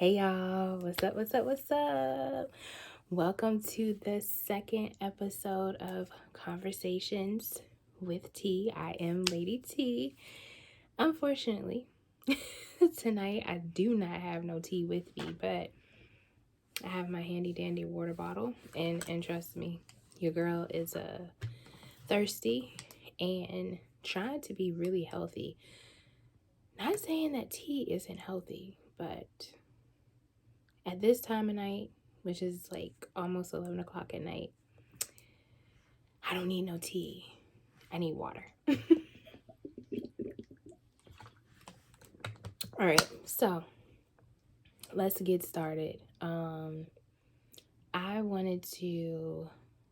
Hey y'all, what's up? Welcome to the second episode of Conversations with T. I am Lady T. Unfortunately, tonight I do not have no tea with me, but I have my handy dandy water bottle, and trust me, your girl is thirsty and trying to be really healthy. Not saying that tea isn't healthy, but at this time of night, which is like almost 11 o'clock at night, I don't need no tea. I need water. All right, so let's get started. I wanted to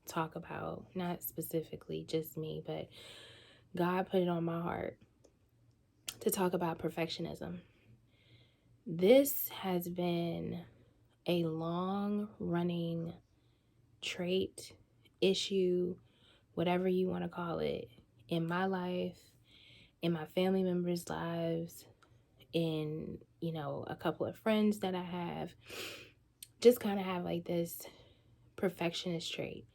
talk about, not specifically just me, but God put it on my heart to talk about perfectionism. This has been a long running trait, issue, whatever you want to call it, in my life, in my family members' lives, in, a couple of friends that I have, just kind of have like this perfectionist trait.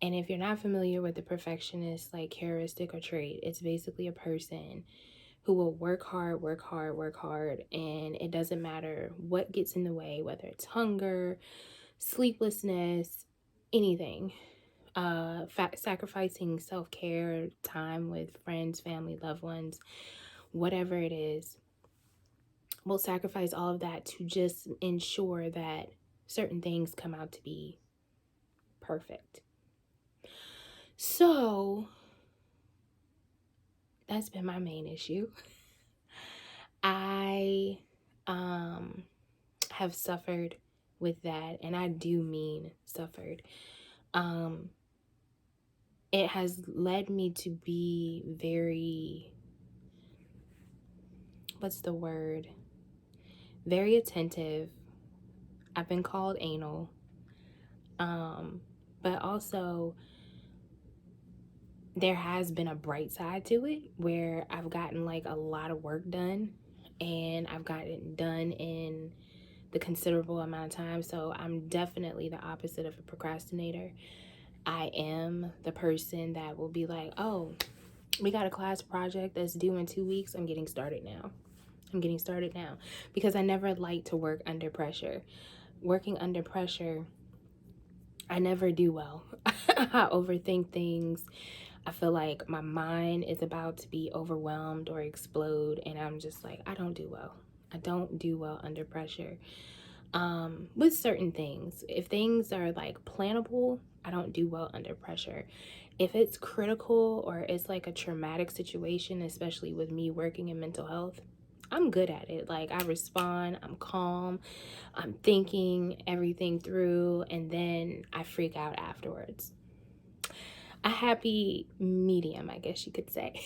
And if you're not familiar with the perfectionist like characteristic or trait, it's basically a person who will work hard, and it doesn't matter what gets in the way, whether it's hunger, sleeplessness, anything. Sacrificing self-care, time with friends, family, loved ones, whatever it is, will sacrifice all of that to just ensure that certain things come out to be perfect. So that's been my main issue. I have suffered with that, and I do mean suffered. It has led me to be very, what's the word? Very attentive. I've been called anal. But also there has been a bright side to it where I've gotten like a lot of work done, and I've gotten it done in the considerable amount of time. So I'm definitely the opposite of a procrastinator. I am the person that will be like, oh, we got a class project that's due in 2 weeks. I'm getting started now. Because I never like to work under pressure. Working under pressure, I never do well. I overthink things. I feel like my mind is about to be overwhelmed or explode, and I'm just like, I don't do well. I don't do well under pressure. With certain things, if things are like plannable, I don't do well under pressure. If it's critical or it's like a traumatic situation, especially with me working in mental health, I'm good at it. Like, I respond, I'm calm, I'm thinking everything through, and then I freak out afterwards. A happy medium, I guess you could say.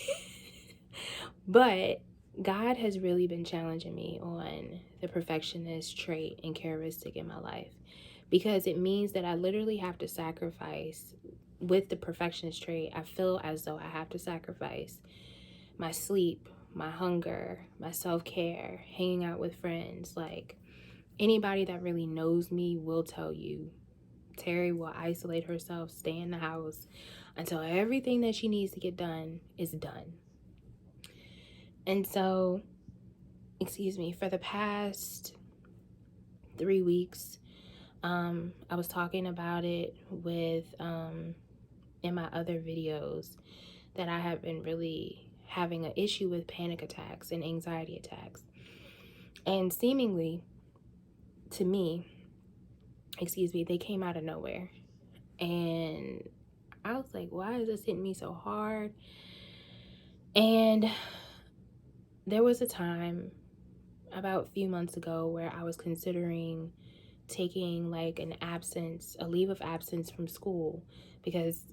But God has really been challenging me on the perfectionist trait and characteristic in my life, because it means that I literally have to sacrifice. With the perfectionist trait, I feel as though I have to sacrifice my sleep, my hunger, my self-care, hanging out with friends. Like, anybody that really knows me will tell you, Terry will isolate herself, stay in the house until everything that she needs to get done is done. And so, for the past 3 weeks, I was talking about it with, in my other videos, that I have been really having an issue with panic attacks and anxiety attacks. And seemingly, to me, they came out of nowhere. And I was like, why is this hitting me so hard? And there was a time about a few months ago where I was considering taking like a leave of absence from school, because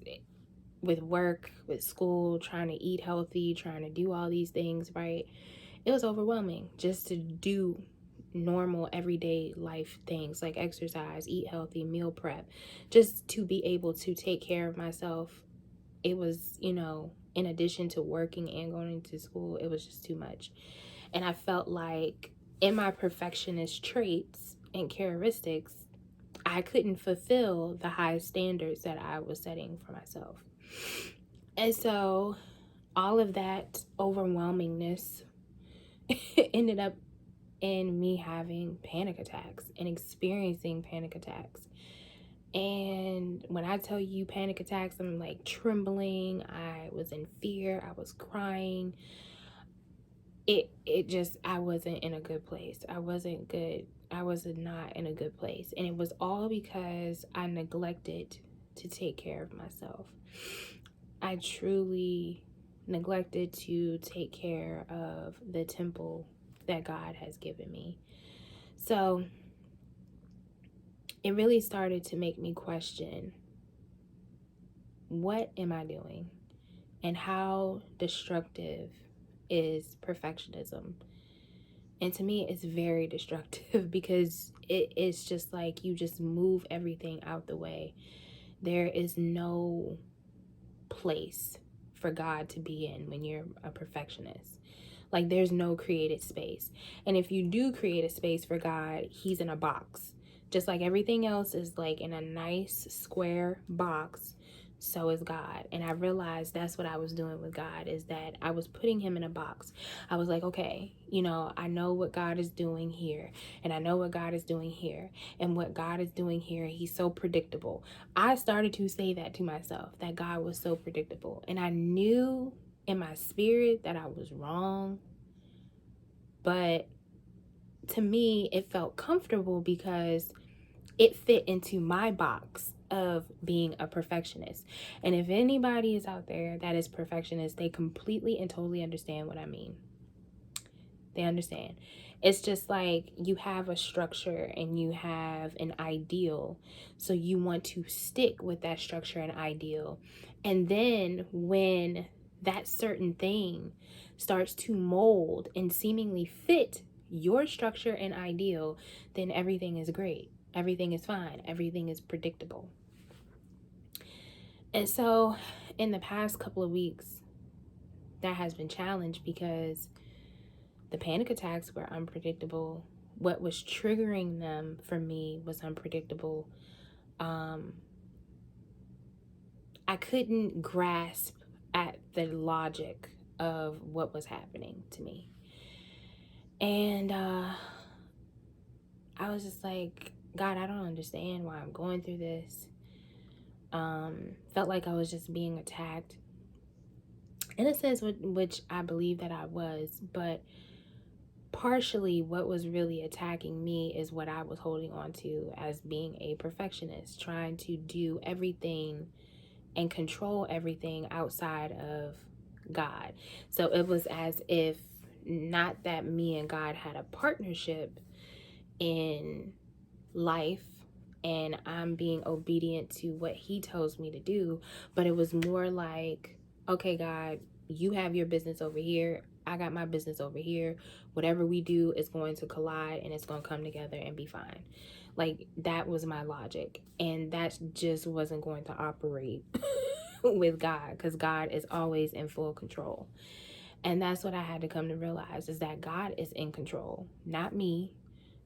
with work, with school, trying to eat healthy, trying to do all these things, right? It was overwhelming just to do normal everyday life things like exercise, eat healthy, meal prep, just to be able to take care of myself. It was, in addition to working and going to school, it was just too much. And I felt like in my perfectionist traits and characteristics, I couldn't fulfill the high standards that I was setting for myself. And so all of that overwhelmingness ended up in me having panic attacks and experiencing panic attacks. And when I tell you panic attacks, I'm like trembling, I was in fear, I was crying. It just, I wasn't in a good place. I wasn't good. I was not in a good place. And it was all because I neglected to take care of myself. I truly neglected to take care of the temple that God has given me. So it really started to make me question, what am I doing? And how destructive is perfectionism? And to me, it's very destructive because it's just like you just move everything out the way. There is no place for God to be in when you're a perfectionist. Like, there's no created space. And if you do create a space for God, he's in a box. Just like everything else is like in a nice square box, so is God. And I realized that's what I was doing with God, is that I was putting him in a box. I was like, okay, I know what God is doing here, and I know what God is doing here, and what God is doing here, he's so predictable. I started to say that to myself, that God was so predictable. And I knew in my spirit that I was wrong, but to me it felt comfortable because it fit into my box of being a perfectionist. And if anybody is out there that is perfectionist, they completely and totally understand what I mean. They understand. It's just like you have a structure and you have an ideal. So you want to stick with that structure and ideal. And then when that certain thing starts to mold and seemingly fit your structure and ideal, then everything is great. Everything is fine. Everything is predictable. And so in the past couple of weeks, that has been challenged because the panic attacks were unpredictable. What was triggering them for me was unpredictable. I couldn't grasp at the logic of what was happening to me. And I was just like, God, I don't understand why I'm going through this. Felt like I was just being attacked. In a sense, which I believe that I was, but partially what was really attacking me is what I was holding on to as being a perfectionist, trying to do everything and control everything outside of God. So it was as if, not that me and God had a partnership in life and I'm being obedient to what he tells me to do, but it was more like, okay, God, you have your business over here, I got my business over here. Whatever we do is going to collide and it's going to come together and be fine. Like, that was my logic, and that just wasn't going to operate with God, because God is always in full control. And that's what I had to come to realize, is that God is in control, not me,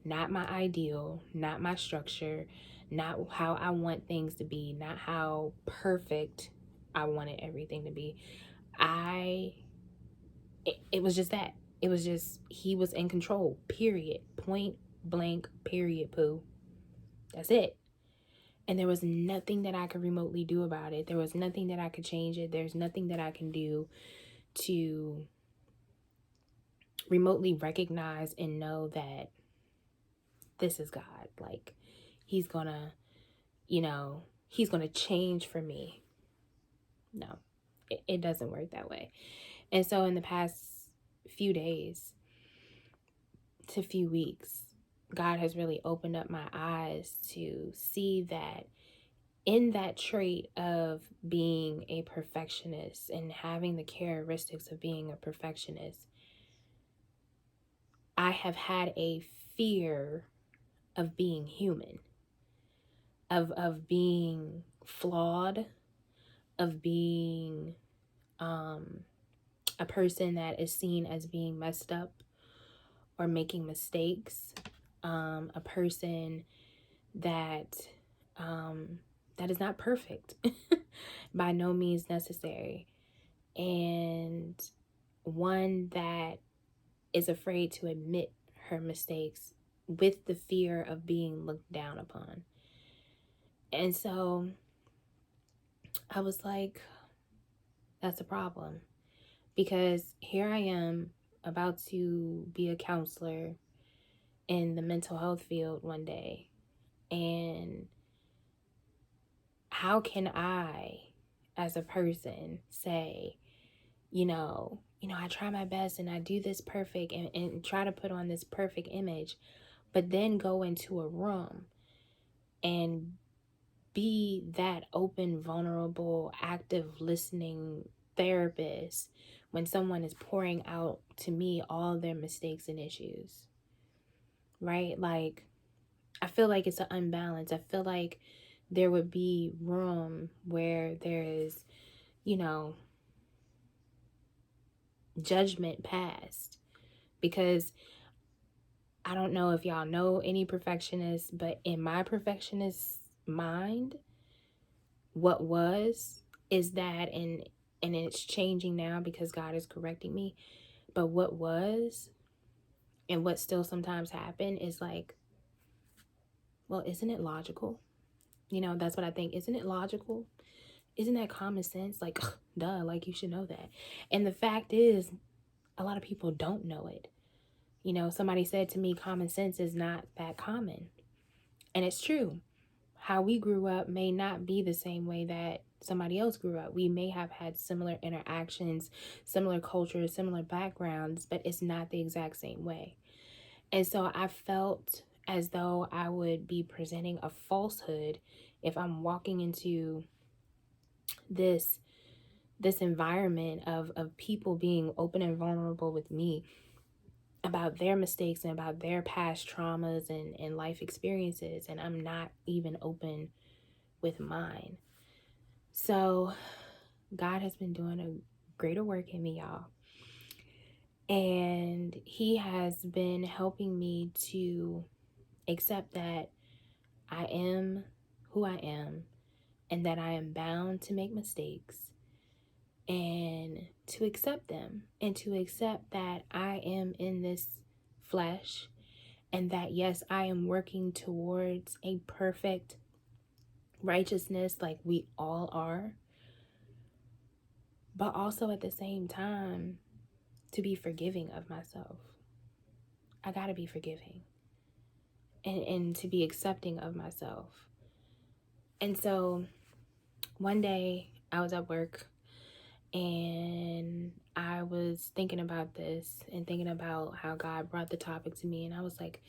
not my ideal, not my structure, not how I want things to be, not how perfect I wanted everything to be. It was just that. It was just, he was in control, period. Point blank, period, poo. That's it. And there was nothing that I could remotely do about it. There was nothing that I could change it. There's nothing that I can do to remotely recognize and know that this is God. Like, he's gonna, he's gonna change for me. No, it doesn't work that way. And so in the past few days to few weeks, God has really opened up my eyes to see that in that trait of being a perfectionist and having the characteristics of being a perfectionist, I have had a fear of being human, of being flawed, of being a person that is seen as being messed up, or making mistakes, a person that that is not perfect, by no means necessary, and one that is afraid to admit her mistakes with the fear of being looked down upon. And so I was like, that's a problem, because here I am about to be a counselor in the mental health field one day. And how can I, as a person, say, I try my best and I do this perfect, and try to put on this perfect image, but then go into a room and be that open, vulnerable, active listening therapist when someone is pouring out to me all their mistakes and issues, right? Like, I feel like it's an unbalance. I feel like there would be room where there is, judgment passed. Because I don't know if y'all know any perfectionists, but in my perfectionist mind, what was is that, and it's changing now because God is correcting me, but what was and what still sometimes happen is like, well, isn't it logical? That's what I think. Isn't it logical? Isn't that common sense? Like, duh, like you should know that. And the fact is, a lot of people don't know it. Somebody said to me, common sense is not that common. And it's true. How we grew up may not be the same way that somebody else grew up. We may have had similar interactions, similar cultures, similar backgrounds, but it's not the exact same way. And so I felt as though I would be presenting a falsehood if I'm walking into this environment of people being open and vulnerable with me about their mistakes and about their past traumas and life experiences, and I'm not even open with mine. So God has been doing a greater work in me, y'all. And he has been helping me to accept that I am who I am, and that I am bound to make mistakes, and to accept them, and to accept that I am in this flesh, and that yes, I am working towards a perfect righteousness like we all are, but also at the same time to be forgiving of myself. I gotta be forgiving, and to be accepting of myself. And so one day I was at work and I was thinking about this and thinking about how God brought the topic to me, and I was like,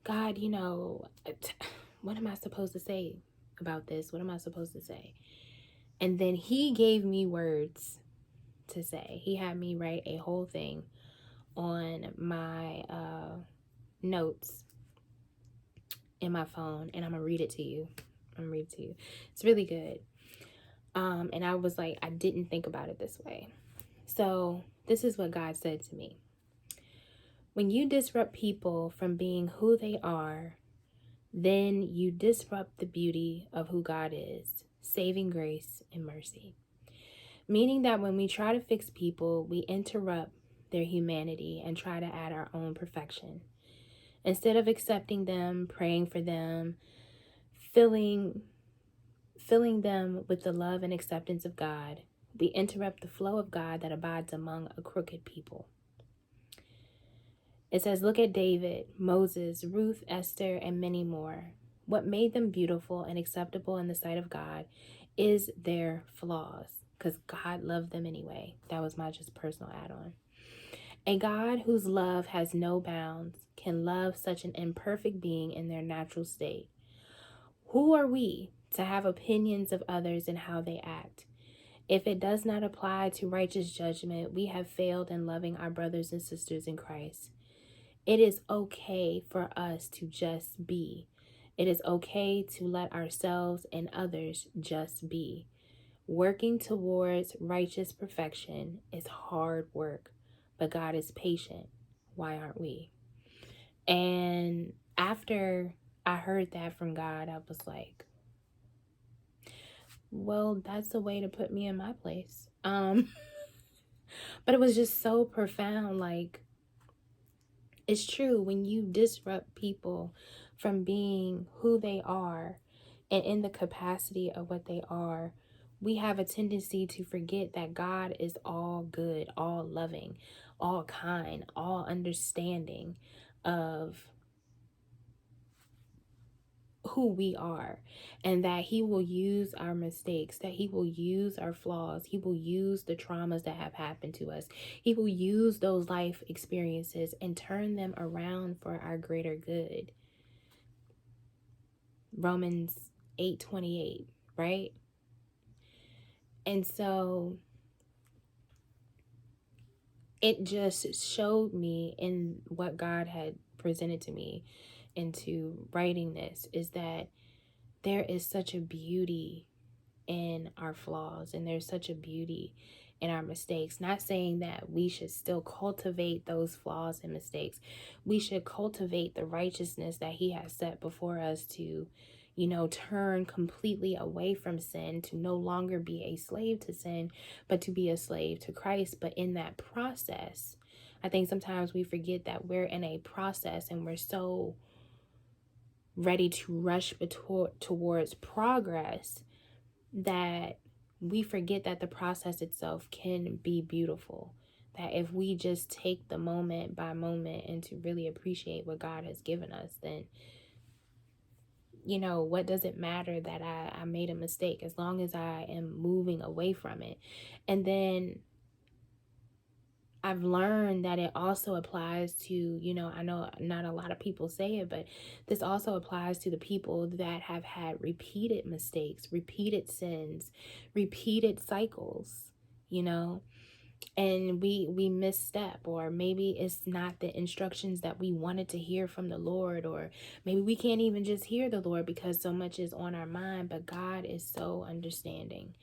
God, what am I supposed to say about this? What am I supposed to say? And then he gave me words to say. He had me write a whole thing on my notes in my phone, and I'm gonna read it to you. It's really good. And I was like, I didn't think about it this way. So this is what God said to me. When you disrupt people from being who they are, then you disrupt the beauty of who God is, saving grace and mercy. Meaning that when we try to fix people, we interrupt their humanity and try to add our own perfection. Instead of accepting them, praying for them, filling them with the love and acceptance of God, we interrupt the flow of God that abides among a crooked people. It says, look at David, Moses, Ruth, Esther, and many more. What made them beautiful and acceptable in the sight of God is their flaws, because God loved them anyway. That was my just personal add-on. A God whose love has no bounds can love such an imperfect being in their natural state. Who are we to have opinions of others and how they act? If it does not apply to righteous judgment, we have failed in loving our brothers and sisters in Christ. It is okay for us to just be. It is okay to let ourselves and others just be. Working towards righteous perfection is hard work, but God is patient. Why aren't we? And after I heard that from God, I was like, well, that's a way to put me in my place. But it was just so profound. Like, it's true, when you disrupt people from being who they are and in the capacity of what they are, we have a tendency to forget that God is all good, all loving, all kind, all understanding of who we are, and that he will use our mistakes, that he will use our flaws, he will use the traumas that have happened to us, he will use those life experiences and turn them around for our greater good. Romans 8:28, right? And so it just showed me in what God had presented to me into writing this, is that there is such a beauty in our flaws, and there's such a beauty in our mistakes. Not saying that we should still cultivate those flaws and mistakes. We should cultivate the righteousness that he has set before us to, turn completely away from sin, to no longer be a slave to sin, but to be a slave to Christ. But in that process, I think sometimes we forget that we're in a process, and we're so ready to rush towards progress that we forget that the process itself can be beautiful. That if we just take the moment by moment and to really appreciate what God has given us, then, what does it matter that I made a mistake, as long as I am moving away from it? And then I've learned that it also applies to, I know not a lot of people say it, but this also applies to the people that have had repeated mistakes, repeated sins, repeated cycles, and we misstep, or maybe it's not the instructions that we wanted to hear from the Lord, or maybe we can't even just hear the Lord because so much is on our mind. But God is so understanding,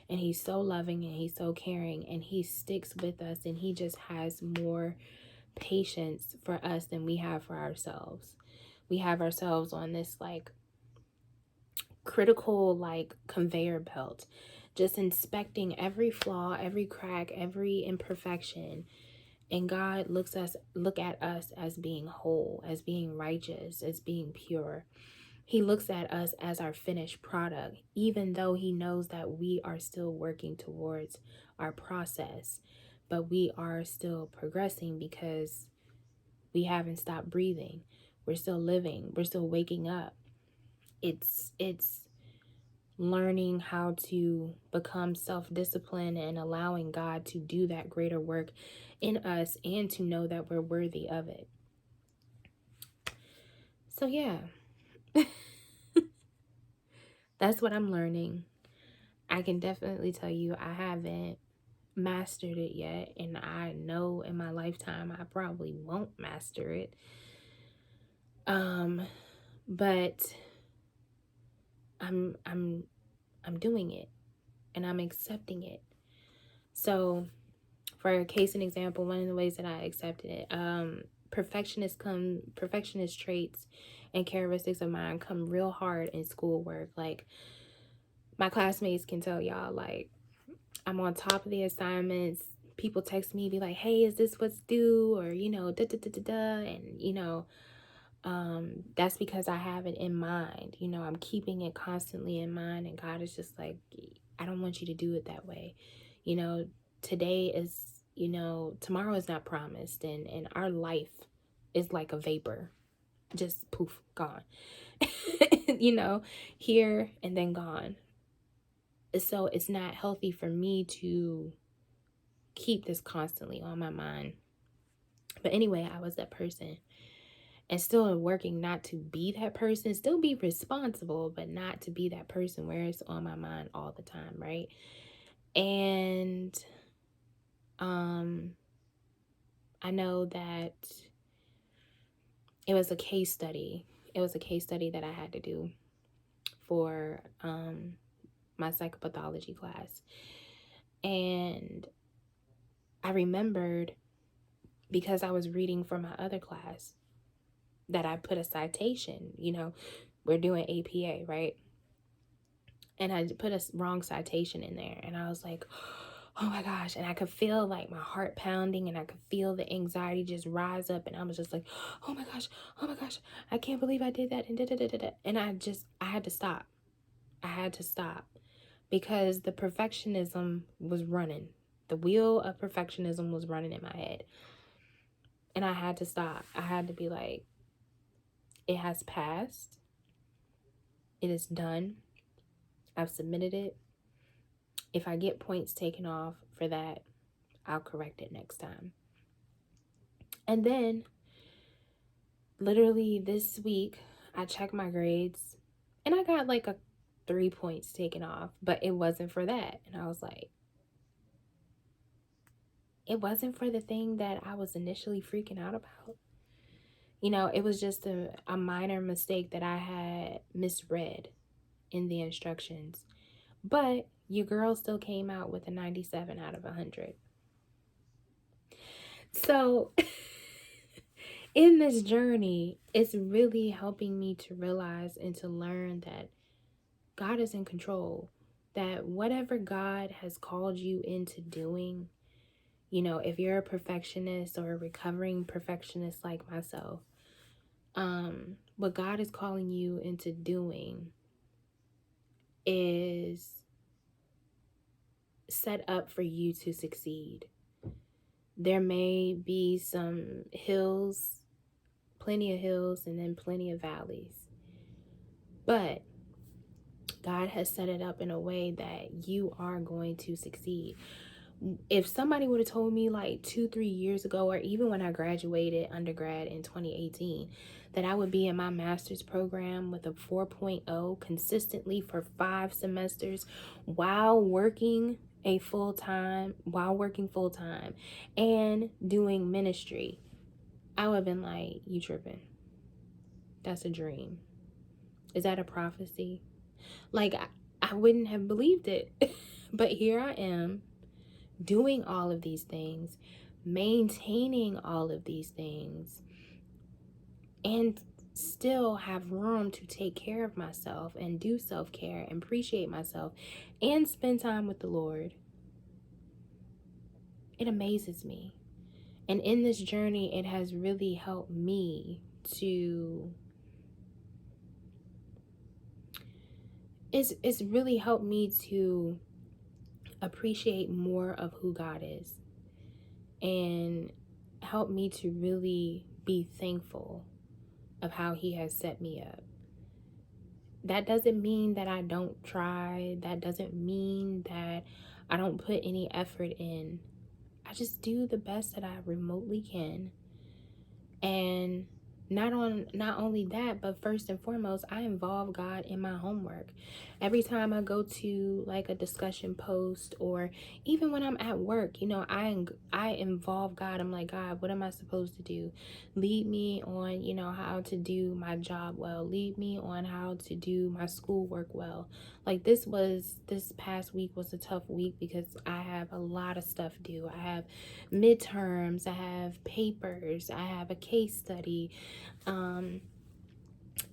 and he's so loving, and he's so caring, and he sticks with us, and he just has more patience for us than we have for ourselves. We have ourselves on this like critical like conveyor belt, just inspecting every flaw, every crack, every imperfection. And God look at us as being whole, as being righteous, as being pure. He looks at us as our finished product, even though he knows that we are still working towards our process, but we are still progressing because we haven't stopped breathing. We're still living. We're still waking up. It's learning how to become self-disciplined and allowing God to do that greater work in us, and to know that we're worthy of it. So yeah, that's what I'm learning. I can definitely tell you I haven't mastered it yet, and I know in my lifetime I probably won't master it. But I'm doing it, and I'm accepting it. So for a case and example, one of the ways that I accepted it, perfectionist traits and characteristics of mine come real hard in schoolwork. Like, my classmates can tell y'all, like, I'm on top of the assignments. People text me, be like, hey, is this what's due? Or, da da da da da. And, that's because I have it in mind. I'm keeping it constantly in mind. And God is just like, I don't want you to do it that way. Today is, tomorrow is not promised. And our life is like a vapor, just poof, gone. Here and then gone. So it's not healthy for me to keep this constantly on my mind. But anyway, I was that person, and still working not to be that person, still be responsible, but not to be that person where it's on my mind all the time, right? And I know that it was a case study. It was a case study that I had to do for my psychopathology class. And I remembered, because I was reading for my other class, that I put a citation. We're doing APA, right? And I put a wrong citation in there, and I was like, oh my gosh. And I could feel like my heart pounding, and I could feel the anxiety just rise up, and I was just like, oh my gosh, I can't believe I did that. And and I had to stop. I had to stop, because the perfectionism was running. The wheel of perfectionism was running in my head. And I had to stop. I had to be like, it has passed. It is done. I've submitted it. If I get points taken off for that, I'll correct it next time. And then, literally this week, I checked my grades, and I got like 3 points taken off, but it wasn't for that. And I was like, it wasn't for the thing that I was initially freaking out about. It was just a minor mistake that I had misread in the instructions. But your girl still came out with a 97 out of 100. So in this journey, it's really helping me to realize and to learn that God is in control. That whatever God has called you into doing, if you're a perfectionist or a recovering perfectionist like myself, what God is calling you into doing is set up for you to succeed. There may be some hills, plenty of hills, and then plenty of valleys. But God has set it up in a way that you are going to succeed. If somebody would have told me like 2-3 years ago, or even when I graduated undergrad in 2018, that I would be in my master's program with a 4.0 consistently for 5 semesters while working full time and doing ministry, I would have been like, you tripping. That's a dream. Is that a prophecy? Like, I wouldn't have believed it. But here I am, doing all of these things, maintaining all of these things, and still have room to take care of myself and do self-care and appreciate myself and spend time with the Lord. It amazes me. And in this journey, it has really helped me to it's really helped me to appreciate more of who God is, and help me to really be thankful of how he has set me up. That doesn't mean that I don't try. That doesn't mean that I don't put any effort in. I just do the best that I remotely can. And not only that, but first and foremost, I involve God in my homework. Every time I go to like a discussion post, or even when I'm at work, I involve God. I'm like, God, what am I supposed to do? Lead me on, how to do my job well. Lead me on how to do my schoolwork well. Like this past week was a tough week because I have a lot of stuff due. I have midterms, I have papers, I have a case study, I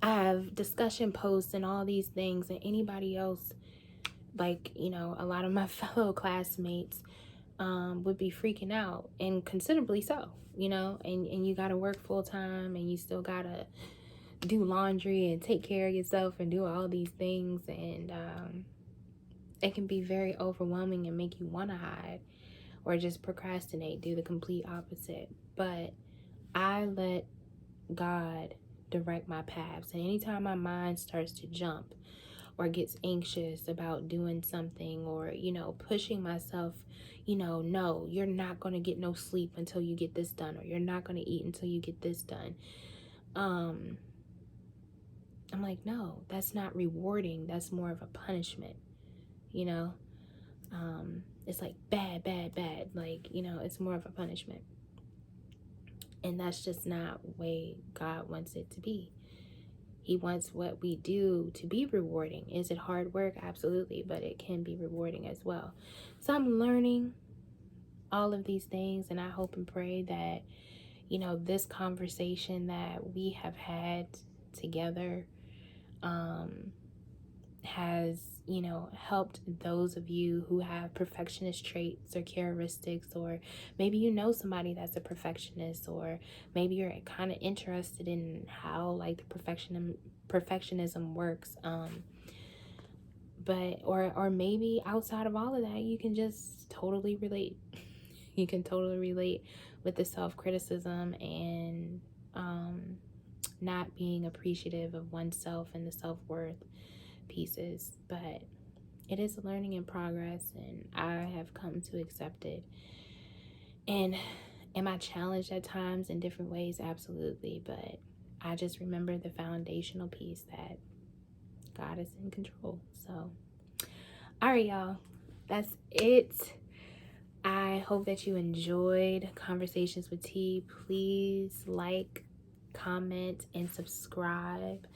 have discussion posts and all these things. And anybody else, like, a lot of my fellow classmates would be freaking out, and considerably so, and you gotta work full time, and you still gotta do laundry and take care of yourself and do all these things. And it can be very overwhelming and make you want to hide or just procrastinate, do the complete opposite. But I let God direct my paths. And anytime my mind starts to jump or gets anxious about doing something, or, pushing myself, no, you're not going to get no sleep until you get this done, or you're not going to eat until you get this done. I'm like, no, that's not rewarding. That's more of a punishment, It's like bad, like, it's more of a punishment. And that's just not the way God wants it to be. He wants what we do to be rewarding. Is it hard work? Absolutely, but it can be rewarding as well. So I'm learning all of these things, and I hope and pray that, this conversation that we have had together has, helped those of you who have perfectionist traits or characteristics, or maybe somebody that's a perfectionist, or maybe you're kind of interested in how like the perfectionism works. But or maybe outside of all of that, you can just totally relate. You can totally relate with the self-criticism and not being appreciative of oneself and the self-worth pieces. But it is a learning in progress, and I have come to accept it. And am I challenged at times in different ways? Absolutely. But I just remember the foundational piece that God is in control. So, all right, y'all. That's it. I hope that you enjoyed Conversations with T. Please like, comment, and subscribe.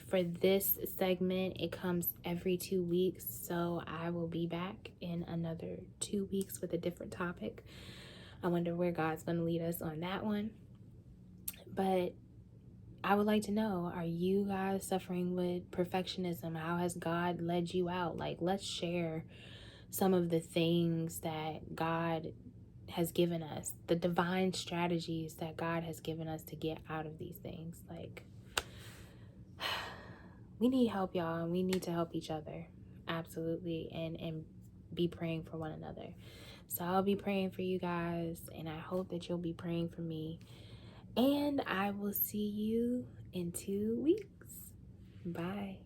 For this segment, it comes every 2 weeks, so I will be back in another 2 weeks with a different topic. I wonder where God's going to lead us on that one. But I would like to know, are you guys suffering with perfectionism? How has God led you out? Like, let's share some of the things that God has given us, the divine strategies that God has given us to get out of these things. Like, we need help, y'all. We need to help each other. Absolutely. And be praying for one another. So I'll be praying for you guys, and I hope that you'll be praying for me. And I will see you in 2 weeks. Bye.